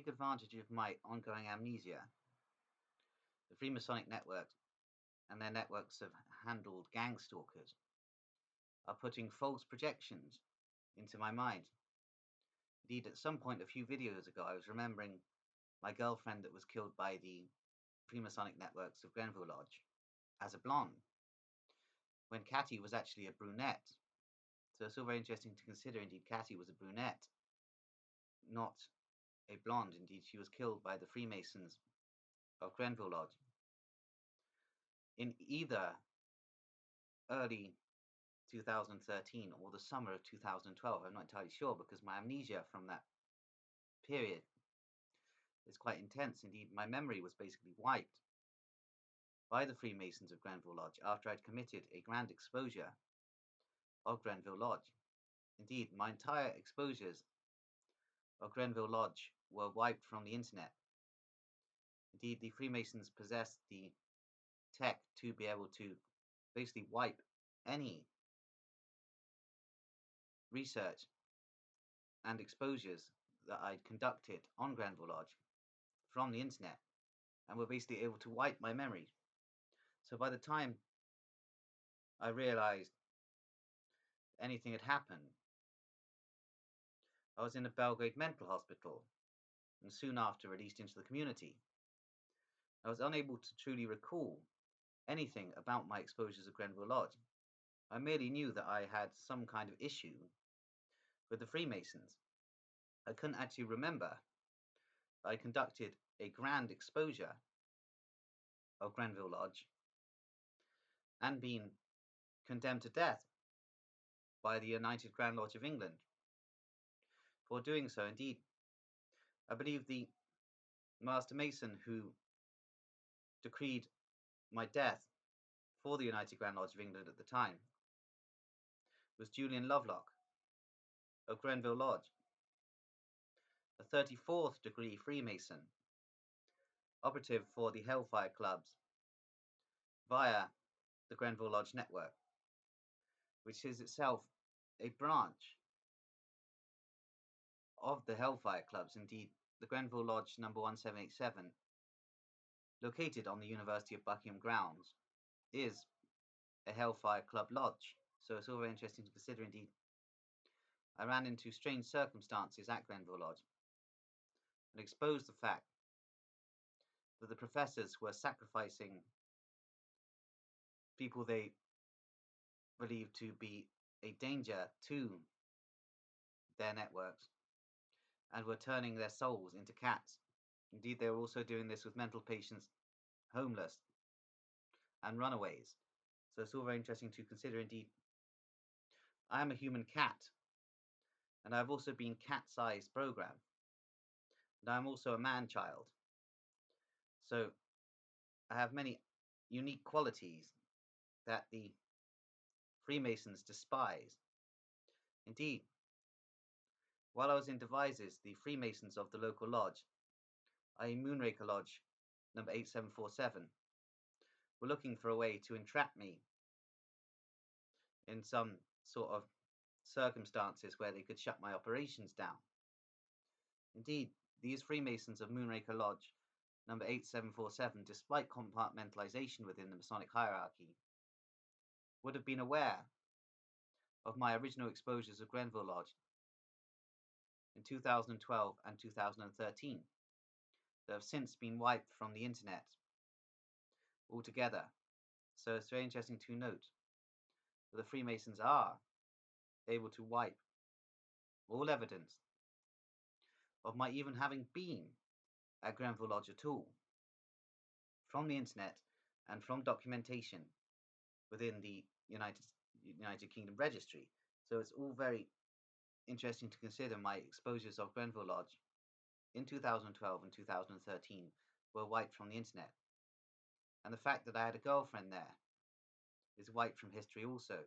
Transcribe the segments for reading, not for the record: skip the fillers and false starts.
take advantage of my ongoing amnesia, the Freemasonic networks and their networks of handled gang stalkers are putting false projections into my mind. Indeed, at some point a few videos ago, I was remembering my girlfriend that was killed by the Freemasonic networks of Grenville Lodge as a blonde, when Catty was actually a brunette. So it's all very interesting to consider. Indeed, Catty was a brunette, not a blonde. Indeed, she was killed by the Freemasons of Grenville Lodge in either early 2013 or the summer of 2012. I'm not entirely sure because my amnesia from that period is quite intense. Indeed, my memory was basically wiped by the Freemasons of Grenville Lodge after I'd committed a grand exposure of Grenville Lodge. Indeed, my entire exposures of Grenville Lodge were wiped from the internet. Indeed, the Freemasons possessed the tech to be able to basically wipe any research and exposures that I'd conducted on Grenville Lodge from the internet, and were basically able to wipe my memory. So by the time I realized anything had happened, I was in a Belgrade mental hospital and soon after released into the community. I was unable to truly recall anything about my exposures at Grenville Lodge. I merely knew that I had some kind of issue with the Freemasons. I couldn't actually remember that I conducted a grand exposure of Grenville Lodge and been condemned to death by the United Grand Lodge of England for doing so. Indeed, I believe the Master Mason who decreed my death for the United Grand Lodge of England at the time was Julian Lovelock of Grenville Lodge, a 34th degree Freemason, operative for the Hellfire Clubs via the Grenville Lodge network, which is itself a branch of the Hellfire Clubs. Indeed, the Grenville Lodge number 1787, located on the University of Buckingham grounds, is a Hellfire Club lodge. So it's all very interesting to consider. Indeed, I ran into strange circumstances at Grenville Lodge and exposed the fact that the professors were sacrificing people they believed to be a danger to their networks and were turning their souls into cats. Indeed, they were also doing this with mental patients, homeless, and runaways. So it's all very interesting to consider. Indeed, I am a human cat, and I've also been cat-sized programmed. And I'm also a man-child. So I have many unique qualities that the Freemasons despise. Indeed, while I was in Devizes, the Freemasons of the local lodge, i.e. Moonraker Lodge number 8747, were looking for a way to entrap me in some sort of circumstances where they could shut my operations down. Indeed, these Freemasons of Moonraker Lodge number 8747, despite compartmentalization within the Masonic hierarchy, would have been aware of my original exposures of Grenville Lodge in 2012 and 2013 that have since been wiped from the internet altogether. So it's very interesting to note that the Freemasons are able to wipe all evidence of my even having been at Grenville Lodge at all from the internet and from documentation within the United Kingdom registry. So it's all very interesting to consider my exposures of Grenville Lodge in 2012 and 2013 were wiped from the internet. And the fact that I had a girlfriend there is wiped from history also.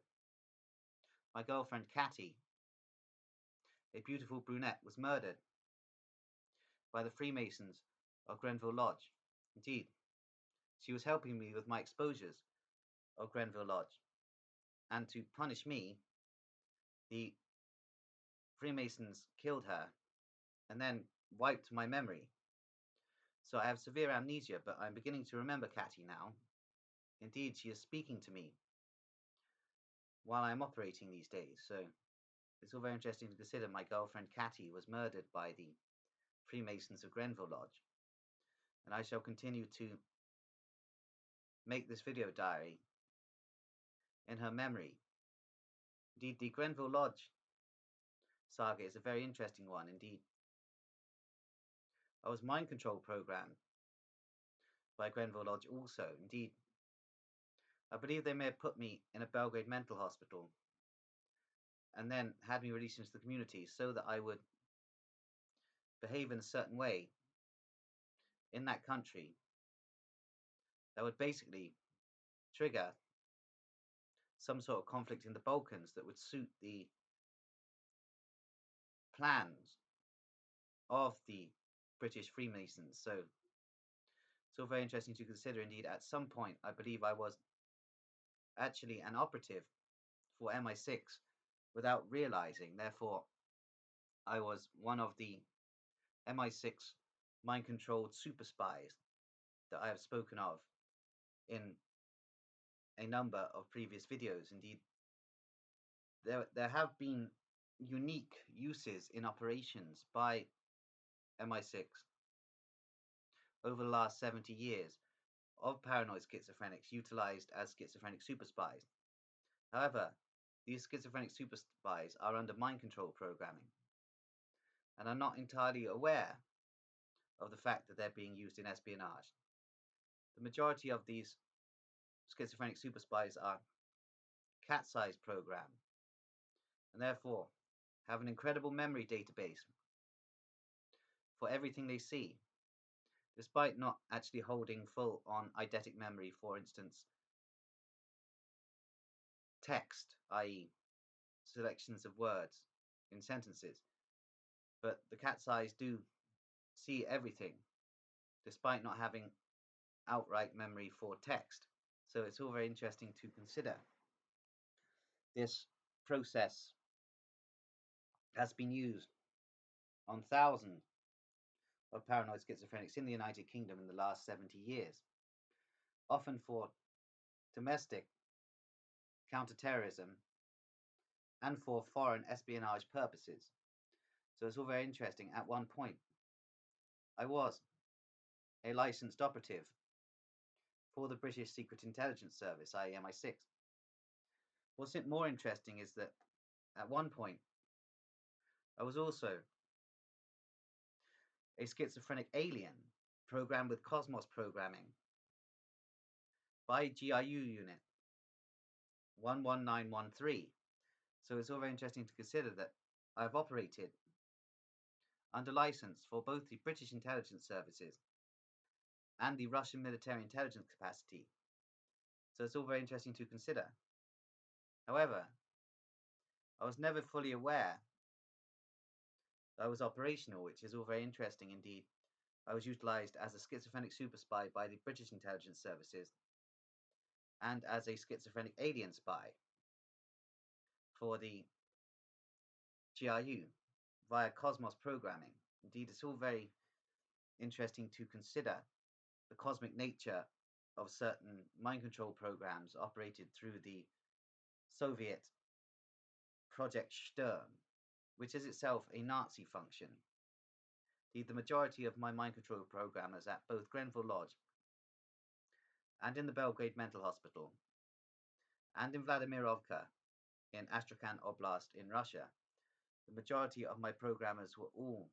My girlfriend Catty, a beautiful brunette, was murdered by the Freemasons of Grenville Lodge. Indeed, she was helping me with my exposures of Grenville Lodge. And to punish me, the Freemasons killed her and then wiped my memory. So I have severe amnesia, but I'm beginning to remember Catty now. Indeed, she is speaking to me while I'm operating these days, so it's all very interesting to consider my girlfriend Catty was murdered by the Freemasons of Grenville Lodge. And I shall continue to make this video diary in her memory. Indeed, the Grenville Lodge saga is a very interesting one indeed. I was mind control programmed by Grenville Lodge also. Indeed, I believe they may have put me in a Belgrade mental hospital and then had me released into the community so that I would behave in a certain way in that country that would basically trigger some sort of conflict in the Balkans that would suit the plans of the British Freemasons. So it's all very interesting to consider. Indeed, at some point, I believe I was actually an operative for MI6 without realizing. Therefore, I was one of the MI6 mind-controlled super spies that I have spoken of in a number of previous videos. Indeed, there have been unique uses in operations by MI6 over the last 70 years of paranoid schizophrenics utilized as schizophrenic super spies. However, these schizophrenic super spies are under mind control programming and are not entirely aware of the fact that they're being used in espionage. The majority of these schizophrenic super spies are cat-sized programmed and therefore have an incredible memory database for everything they see, despite not actually holding full on eidetic memory, for instance, text, i.e. selections of words in sentences. But the cat's eyes do see everything, despite not having outright memory for text. So it's all very interesting to consider. This process has been used on thousands of paranoid schizophrenics in the United Kingdom in the last 70 years, often for domestic counterterrorism and for foreign espionage purposes. So it's all very interesting. At one point, I was a licensed operative for the British Secret Intelligence Service, i.e. MI6. What's more interesting is that at one point, I was also a schizophrenic alien programmed with Cosmos programming by GIU Unit 11913. So it's all very interesting to consider that I've operated under license for both the British intelligence services and the Russian military intelligence capacity. So it's all very interesting to consider. However, I was never fully aware that I was operational, which is all very interesting indeed. I was utilized as a schizophrenic super spy by the British intelligence services and as a schizophrenic alien spy for the GRU via Cosmos programming. Indeed, it's all very interesting to consider the cosmic nature of certain mind control programs operated through the Soviet Project Sturm, which is itself a Nazi function. Indeed, the majority of my mind control programmers at both Grenville Lodge and in the Belgrade Mental Hospital and in Vladimirovka in Astrakhan Oblast in Russia, the majority of my programmers were all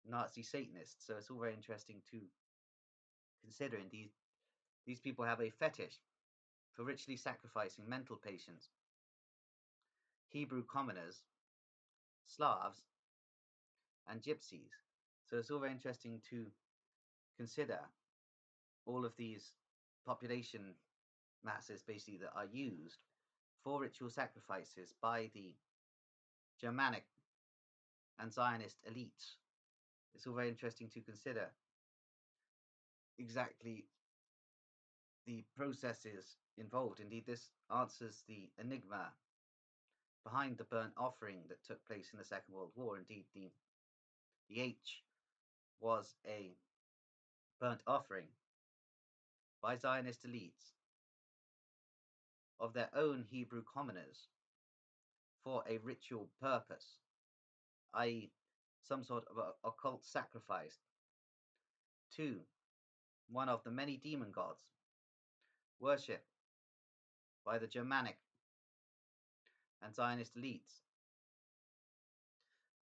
Nazi Satanists. So it's all very interesting to consider. Indeed, these people have a fetish for ritually sacrificing mental patients, Hebrew commoners, Slavs, and Gypsies. So it's all very interesting to consider all of these population masses basically that are used for ritual sacrifices by the Germanic and Zionist elites. It's all very interesting to consider exactly the processes involved. Indeed, this answers the enigma behind the burnt offering that took place in the Second World War. Indeed, the The H was a burnt offering by Zionist elites of their own Hebrew commoners for a ritual purpose, i.e., some sort of occult sacrifice to one of the many demon gods worshipped by the Germanic and Zionist elites,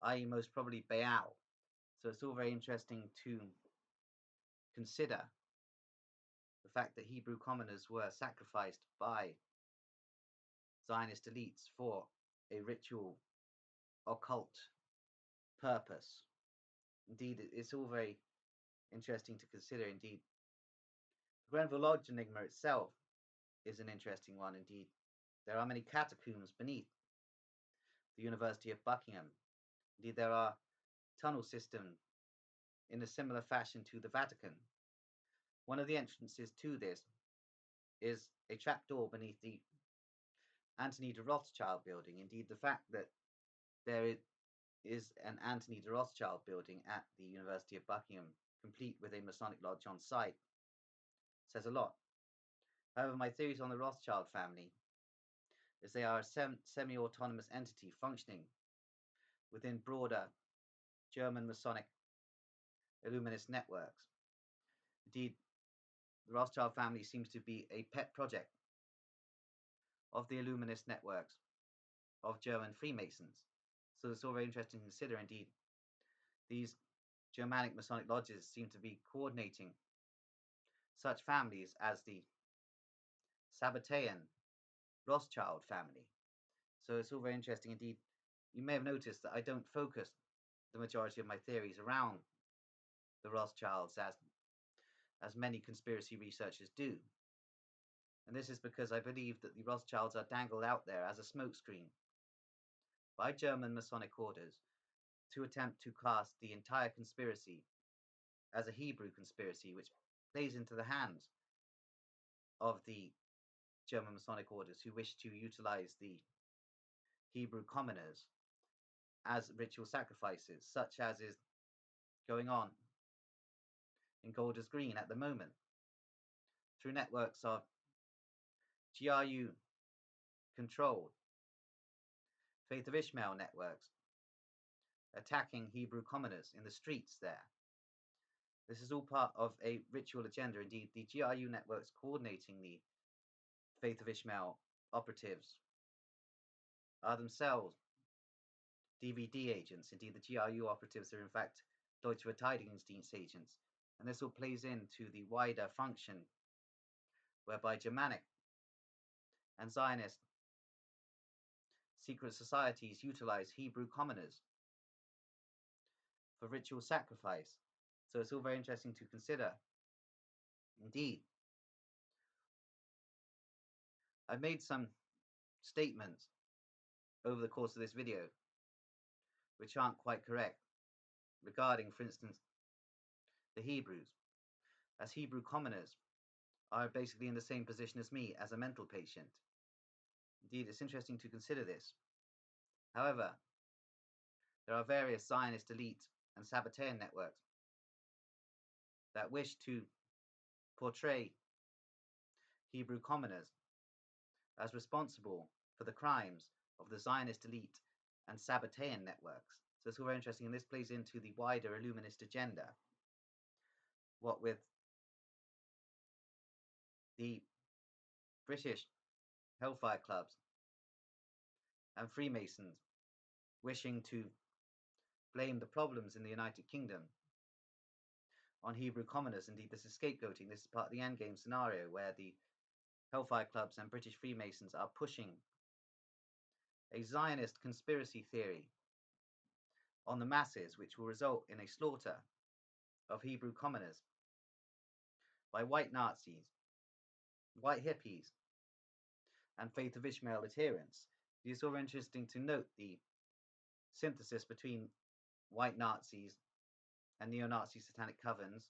i.e., most probably Baal. So it's all very interesting to consider the fact that Hebrew commoners were sacrificed by Zionist elites for a ritual occult purpose. Indeed, it's all very interesting to consider. Indeed, the Grenville Lodge Enigma itself is an interesting one. Indeed, there are many catacombs beneath the University of Buckingham. Indeed, there are tunnel systems in a similar fashion to the Vatican. One of the entrances to this is a trapdoor beneath the Anthony de Rothschild building. Indeed, the fact that there is an Anthony de Rothschild building at the University of Buckingham, complete with a Masonic lodge on site, says a lot. However, my theories on the Rothschild family is they are a semi-autonomous entity functioning within broader German Masonic Illuminist networks. Indeed, the Rothschild family seems to be a pet project of the Illuminist networks of German Freemasons. So it's all very interesting to consider. Indeed, these Germanic Masonic lodges seem to be coordinating such families as the Sabbatean Rothschild family. So it's all very interesting indeed. You may have noticed that I don't focus the majority of my theories around the Rothschilds as many conspiracy researchers do. And this is because I believe that the Rothschilds are dangled out there as a smokescreen by German Masonic orders to attempt to cast the entire conspiracy as a Hebrew conspiracy, which plays into the hands of the German Masonic orders who wish to utilize the Hebrew commoners as ritual sacrifices, such as is going on in Golders Green at the moment, through networks of GRU controlled Faith of Ishmael networks attacking Hebrew commoners in the streets there. This is all part of a ritual agenda. Indeed, the GRU networks coordinating the Faith of Ishmael operatives are themselves DVD agents. Indeed, the GRU operatives are in fact Deutsche Verteidigungsdienst agents. And this all plays into the wider function whereby Germanic and Zionist secret societies utilize Hebrew commoners for ritual sacrifice. So it's all very interesting to consider. Indeed, I've made some statements over the course of this video which aren't quite correct regarding, for instance, the Hebrews, as Hebrew commoners are basically in the same position as me as a mental patient. Indeed, it's interesting to consider this. However, there are various Zionist elite and Sabbatean networks that wish to portray Hebrew commoners as responsible for the crimes of the Zionist elite and Sabbatean networks. So it's all very interesting, and this plays into the wider Illuminist agenda. What with the British Hellfire clubs and Freemasons wishing to blame the problems in the United Kingdom on Hebrew commoners. Indeed, this is scapegoating. This is part of the endgame scenario where the Hellfire clubs and British Freemasons are pushing a Zionist conspiracy theory on the masses, which will result in a slaughter of Hebrew commoners by white Nazis, white hippies, and Faith of Ishmael adherents. It is all interesting to note the synthesis between white Nazis and neo-Nazi satanic covens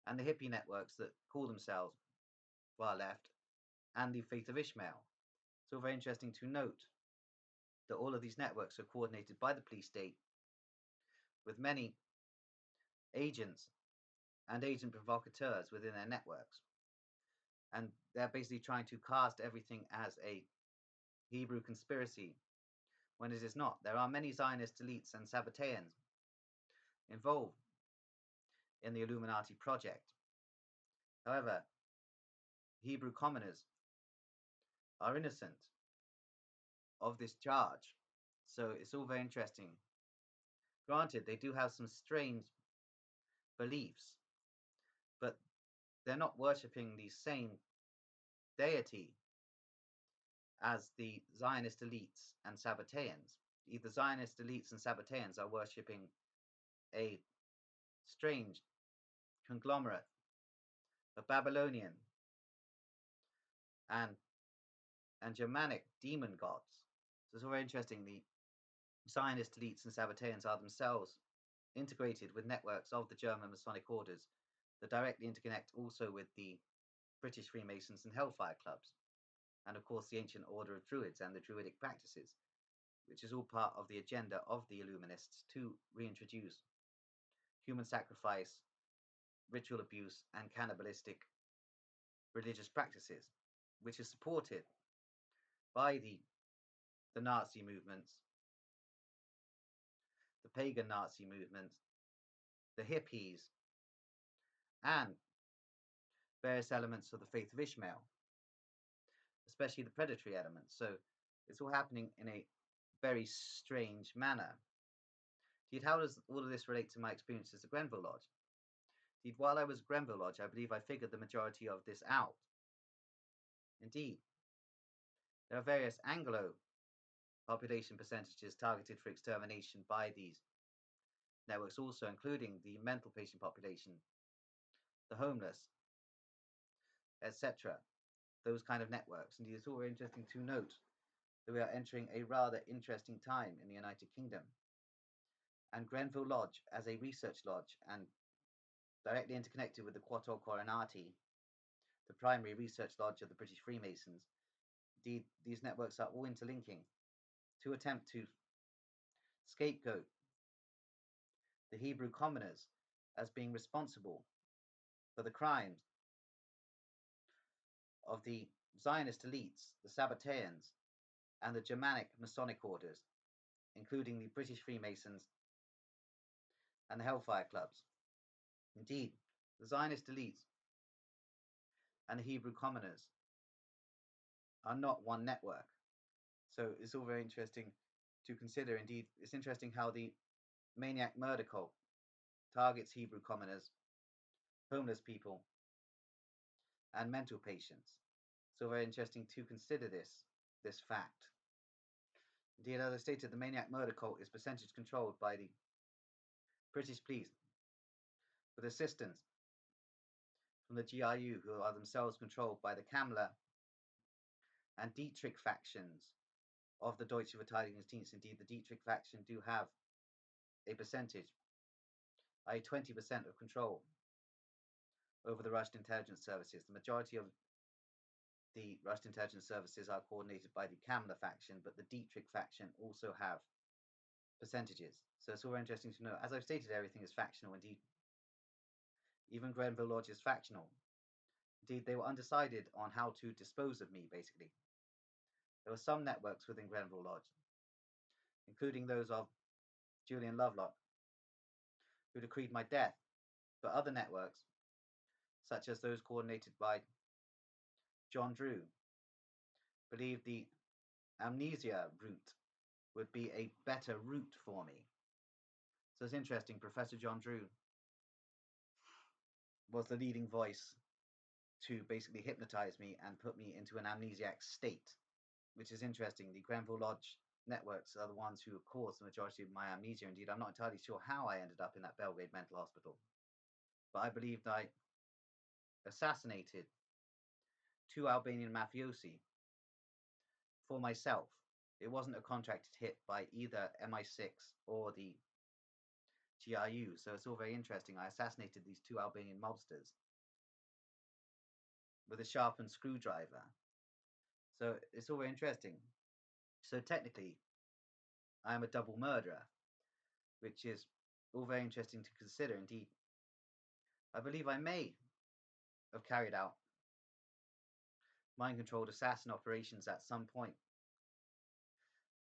and the hippie networks that call themselves far left and the Faith of Ishmael. It's all very interesting to note that all of these networks are coordinated by the police state with many agents and agent provocateurs within their networks. And they're basically trying to cast everything as a Hebrew conspiracy when it is not. There are many Zionist elites and Sabbateans involved in the Illuminati project. However, Hebrew commoners are innocent of this charge. So it's all very interesting. Granted, they do have some strange beliefs, but they're not worshipping the same deity as the Zionist elites and Sabbateans. The Zionist elites and Sabbateans are worshipping a strange conglomerate of Babylonian and Germanic demon gods. So it's all very interesting. The Zionist elites and Sabbateans are themselves integrated with networks of the German Masonic orders that directly interconnect also with the British Freemasons and Hellfire clubs, and of course the ancient order of Druids and the Druidic practices, which is all part of the agenda of the Illuminists to reintroduce human sacrifice, ritual abuse, and cannibalistic religious practices, which is supported by the Nazi movements, the pagan Nazi movements, the hippies, and various elements of the faith of Ishmael, especially the predatory elements. So it's all happening in a very strange manner. Indeed, how does all of this relate to my experiences at Grenville Lodge? Indeed, while I was at Grenville Lodge, I believe I figured the majority of this out. Indeed, there are various Anglo population percentages targeted for extermination by these networks, also including the mental patient population, the homeless, etc. Those kind of networks. Indeed, it's all very interesting to note that we are entering a rather interesting time in the United Kingdom. And Grenville Lodge, as a research lodge and directly interconnected with the Quator Coronati, the primary research lodge of the British Freemasons, indeed, these networks are all interlinking to attempt to scapegoat the Hebrew commoners as being responsible for the crimes of the Zionist elites, the Sabbateans, and the Germanic Masonic orders, including the British Freemasons and the Hellfire clubs. Indeed, the Zionist elites and the Hebrew commoners are not one network. So it's all very interesting to consider. Indeed, it's interesting how the maniac murder cult targets Hebrew commoners, homeless people, and mental patients. So very interesting to consider this fact. Indeed, as I stated, the maniac murder cult is percentage controlled by the British police with assistance from the GRU, who are themselves controlled by the Kammler and Dietrich factions of the Deutsche Verteidigungsdienst. Indeed, the Dietrich faction do have a percentage, i.e. 20% of control over the Russian intelligence services. The majority of the Russian intelligence services are coordinated by the Kammler faction, but the Dietrich faction also have percentages. So it's all very interesting to know. As I've stated, everything is factional. Indeed, even Grenville Lodge is factional. Indeed, they were undecided on how to dispose of me, basically. There were some networks within Grenville Lodge, including those of Julian Lovelock, who decreed my death, but other networks, such as those coordinated by John Drew, believed the amnesia route would be a better route for me. So it's interesting, Professor John Drew was the leading voice to basically hypnotize me and put me into an amnesiac state, which is interesting. The Grenville Lodge networks are the ones who caused the majority of my amnesia. Indeed, I'm not entirely sure how I ended up in that Belgrade mental hospital, but I believed I assassinated 2 Albanian mafiosi for myself. It wasn't a contracted hit by either MI6 or the GRU, so it's all very interesting. I assassinated these 2 Albanian mobsters with a sharpened screwdriver. So it's all very interesting. So technically, I am a double murderer, which is All very interesting to consider indeed. I believe I may have carried out mind-controlled assassin operations at some point,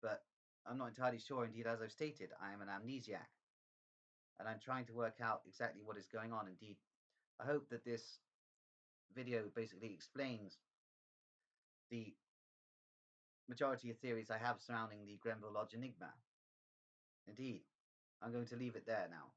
but I'm not entirely sure. Indeed, as I've stated, I am an amnesiac, and I'm trying to work out exactly what is going on. Indeed, I hope that this video basically explains the majority of theories I have surrounding the Grenville Lodge Enigma. Indeed, I'm going to leave it there now.